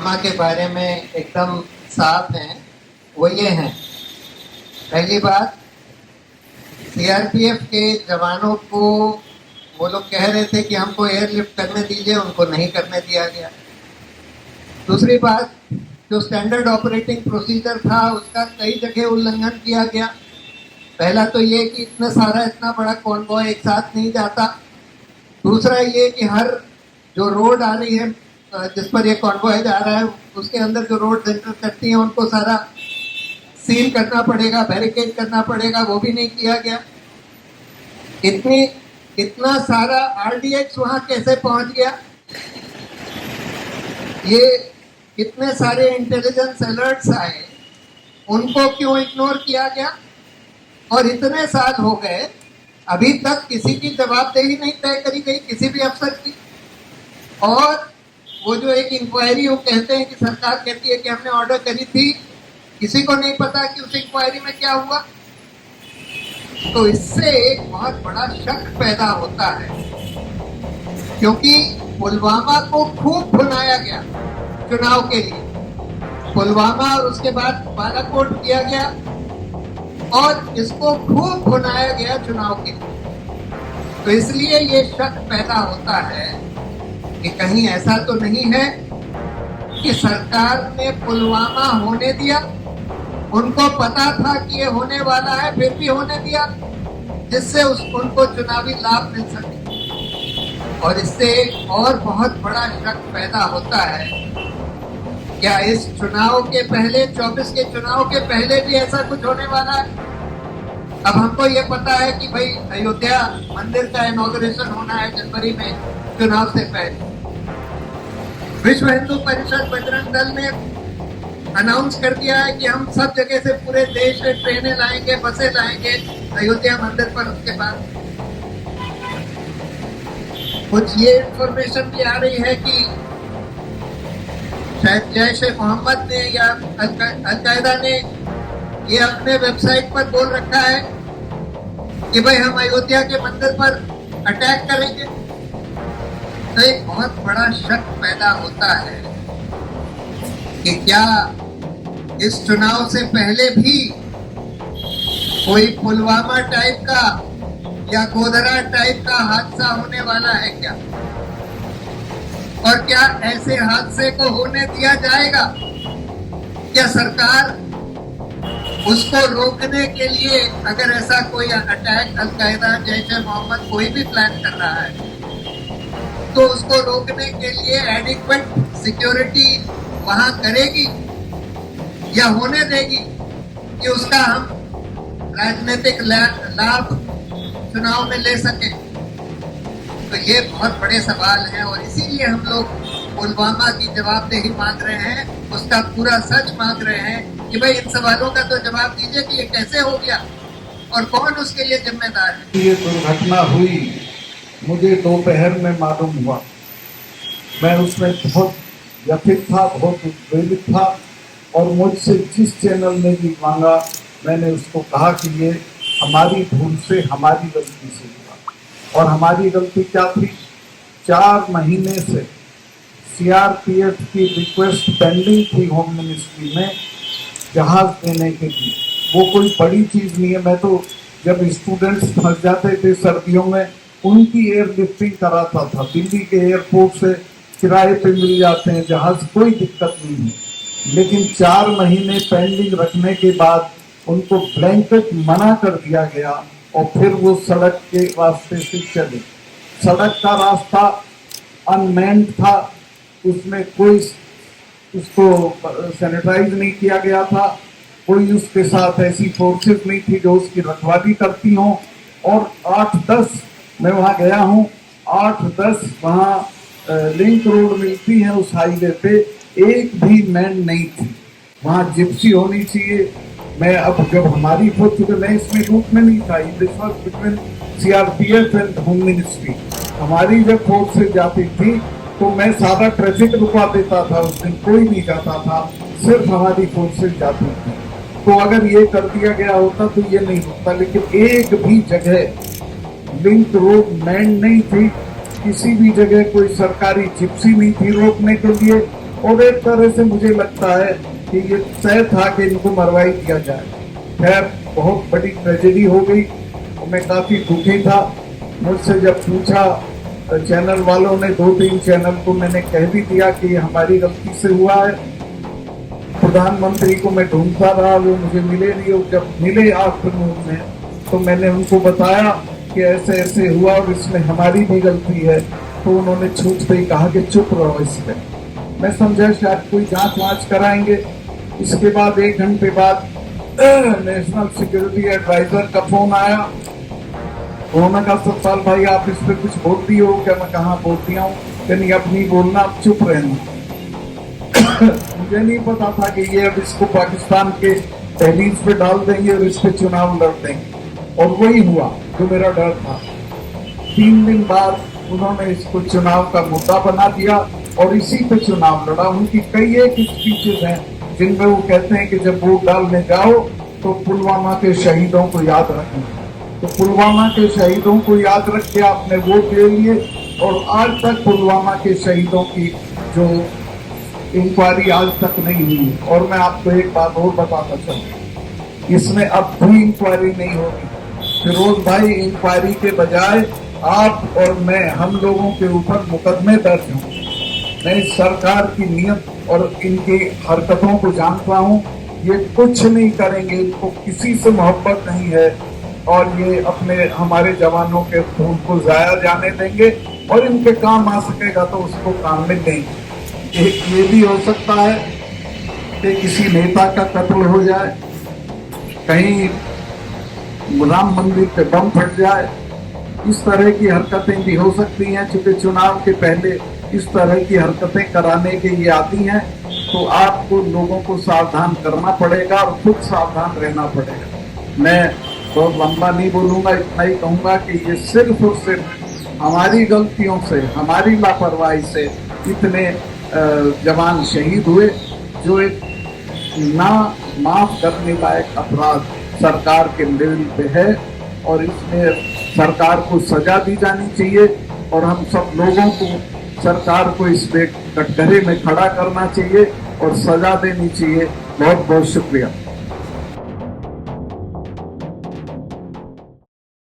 पुलवामा के बारे में एकदम साफ हैं वो ये हैं। पहली बात, सीआरपीएफ के जवानों को वो लोग कह रहे थे कि हमको एयरलिफ्ट करने दीजिए, उनको नहीं करने दिया गया। दूसरी बात, जो स्टैंडर्ड ऑपरेटिंग प्रोसीजर था उसका कई जगह उल्लंघन किया गया। पहला तो ये कि इतना बड़ा कॉन्वॉय एक साथ नहीं जाता। दूसरा ये कि हर जो रोड आ रही है जिस पर ये कॉन्वॉय जा रहा है उसके अंदर जो रोड एंटर करती हैं उनको सारा सील करना पड़ेगा, बैरिकेड करना पड़ेगा, वो भी नहीं किया गया। इतना सारा आरडीएक्स वहां कैसे पहुंच गया? ये इतने सारे इंटेलिजेंस अलर्ट्स आए, उनको क्यों इग्नोर किया गया? और इतने साल हो गए, अभी तक किसी की जवाबदेही नहीं तय करी गई किसी भी अफसर की। और वो जो एक इंक्वायरी, वो कहते हैं कि सरकार कहती है कि हमने ऑर्डर करी थी, किसी को नहीं पता कि उस इंक्वायरी में क्या हुआ। तो इससे एक बहुत बड़ा शक पैदा होता है, क्योंकि पुलवामा को खूब भुनाया गया चुनाव के लिए। पुलवामा और उसके बाद बालाकोट किया गया और इसको खूब भुनाया गया चुनाव के लिए। तो इसलिए ये शक पैदा होता है कि कहीं ऐसा तो नहीं है कि सरकार ने पुलवामा होने दिया, उनको पता था कि ये होने वाला है फिर भी होने दिया, जिससे उनको चुनावी लाभ मिल सके। और इससे एक और बहुत बड़ा शक पैदा होता है, क्या इस चुनाव के पहले, 24 के चुनाव के पहले भी ऐसा कुछ होने वाला है? अब हमको ये पता है कि भाई अयोध्या मंदिर का इनॉग्रेशन होना है जनवरी में, चुनाव से पहले। विश्व हिंदू परिषद बजरंग दल ने अनाउंस कर दिया है कि हम सब जगह से पूरे देश से ट्रेनें लाएंगे, बसें लाएंगे अयोध्या मंदिर पर। उसके बाद कुछ ये इंफॉर्मेशन भी आ रही है कि शायद जैश ए मोहम्मद ने या अल-कायदा ने ये अपने वेबसाइट पर बोल रखा है कि भाई हम अयोध्या के मंदिर पर अटैक करेंगे। तो एक बहुत बड़ा शक पैदा होता है कि क्या इस चुनाव से पहले भी कोई पुलवामा टाइप का या गोधरा टाइप का हादसा होने वाला है क्या? और क्या ऐसे हादसे को होने दिया जाएगा? क्या सरकार उसको रोकने के लिए, अगर ऐसा कोई अटैक अल-कायदा, जैश ए मोहम्मद कोई भी प्लान कर रहा है, तो उसको रोकने के लिए एडिक्वेट सिक्योरिटी वहां करेगी या होने देगी कि उसका हम राजनीतिक लाभ चुनाव में ले सके? तो ये बहुत बड़े सवाल हैं और इसीलिए हम लोग पुलवामा की जवाबदेही मांग रहे हैं, उसका पूरा सच मांग रहे हैं कि भाई इन सवालों का तो जवाब दीजिए कि ये कैसे हो गया और कौन उसके लिए जिम्मेदार है। ये दुर्घटना हुई मुझे दोपहर में मालूम हुआ। मैं उसमें बहुत व्यथित था, बहुत उत्प्रेरित था और मुझसे जिस चैनल ने भी मांगा, मैंने उसको कहा कि ये हमारी भूल से, हमारी गलती से हुआ। और हमारी गलती क्या थी? 4 महीने से सीआरपीएफ की रिक्वेस्ट पेंडिंग थी होम मिनिस्ट्री में जहाज देने के लिए। वो कोई बड़ी चीज नहीं है। मैं तो जब स्टूडेंट्स फंस जाते थे सर्दियों में, उनकी एयरलिफ्टिंग कराता था। दिल्ली के एयरपोर्ट से किराए पे मिल जाते हैं जहाज, कोई दिक्कत नहीं है। लेकिन 4 महीने पेंडिंग रखने के बाद उनको ब्लैंकेट मना कर दिया गया और फिर वो सड़क के रास्ते से चले। सड़क का रास्ता अनमैन्ड था, उसमें कोई उसको सैनिटाइज नहीं किया गया था, कोई उसके साथ ऐसी फोर्सेस नहीं थी जो उसकी रखवाली करती हों। और 8-10 मैं वहाँ गया हूँ, 8-10 वहाँ लिंक रोड मिलती है उस हाईवे पे, एक भी मैन नहीं थी। वहाँ जिप्सी होनी चाहिए। मैं अब जब हमारी फोर्स, मैं इसमें रूट में नहीं था, this was between CRPF and home ministry. हमारी जब फोर्स से जाती थी तो मैं सारा ट्रैफिक रुकवा देता था, उस दिन कोई नहीं जाता था, सिर्फ हमारी फोर्स से जाती थी। तो अगर ये कर दिया गया होता तो ये नहीं होता। लेकिन एक भी जगह लिंक रोड मैन नहीं थी, किसी भी जगह कोई सरकारी जिप्सी नहीं थी रोकने के लिए और एक तरह से मुझे लगता है कि ये तय था कि इनको मरवाई दिया जाए। खैर बहुत बड़ी ट्रेजेडी हो गई और मैं काफी दुखी था। मुझसे जब पूछा चैनल वालों ने, 2-3 चैनल को मैंने कह भी दिया कि ये हमारी गलती से हुआ है। प्रधानमंत्री को मैं ढूंढता रहा, वो मुझे मिले नहीं। और जब मिले आफ्टरनून में तो मैंने उनको बताया कि ऐसे ऐसे हुआ और इसमें हमारी भी गलती है। तो उन्होंने छूटते ही कहा कि चुप रहो इस पे। मैं समझा शायद कोई जांच वांच कराएंगे। इसके बाद 1 घंटे बाद नेशनल सिक्योरिटी एडवाइजर का फोन आया। उन्होंने कहा सतपाल भाई आप इस पे कुछ बोल दिए हो क्या? मैं कहा बोल दिया हूँ। नहीं अब नहीं बोलना, आप चुप रहना। मुझे नहीं पता था कि ये अब इसको पाकिस्तान के दहलीज पे डाल देंगे और इस पे चुनाव लड़ देंगे। और वही हुआ जो मेरा डर था। 3 दिन बाद उन्होंने इसको चुनाव का मुद्दा बना दिया और इसी पे चुनाव लड़ा। उनकी कई एक स्पीचेस हैं जिनमें वो कहते हैं कि जब वोट डालने जाओ तो पुलवामा के शहीदों को याद रखना। तो पुलवामा के शहीदों को याद रख के आपने वोट ले लिए और आज तक पुलवामा के शहीदों की जो इंक्वायरी आज तक नहीं हुई। और मैं आपको एक बात और बताता चलूं, इसमें अब भी इंक्वायरी नहीं होगी। फिरोज भाई, इंक्वायरी के बजाय आप और मैं, हम लोगों के ऊपर मुकदमे दर्ज हों। मैं इस सरकार की नीयत और इनकी हरकतों को जानता हूं। ये कुछ नहीं करेंगे, इनको किसी से मोहब्बत नहीं है और ये अपने हमारे जवानों के खून को जाया जाने देंगे और इनके काम आ सकेगा तो उसको काम में देंगे। एक ये भी हो सकता है कि किसी नेता का कत्ल हो जाए, कहीं राम मंदिर पे बम फट जाए, इस तरह की हरकतें भी हो सकती हैं। चूंकि चुनाव के पहले इस तरह की हरकतें कराने के ये आती हैं तो आपको लोगों को सावधान करना पड़ेगा और खुद सावधान रहना पड़ेगा। मैं बहुत लंबा नहीं बोलूंगा, इतना ही कहूंगा कि ये सिर्फ और सिर्फ हमारी गलतियों से, हमारी लापरवाही से इतने जवान शहीद हुए, जो एक ना माफ करने लायक अपराध सरकार के लेवल पे है और इसमें सरकार को सजा दी जानी चाहिए और हम सब लोगों को सरकार को इस पे कटघरे में खड़ा करना चाहिए और सजा देनी चाहिए। बहुत बहुत शुक्रिया।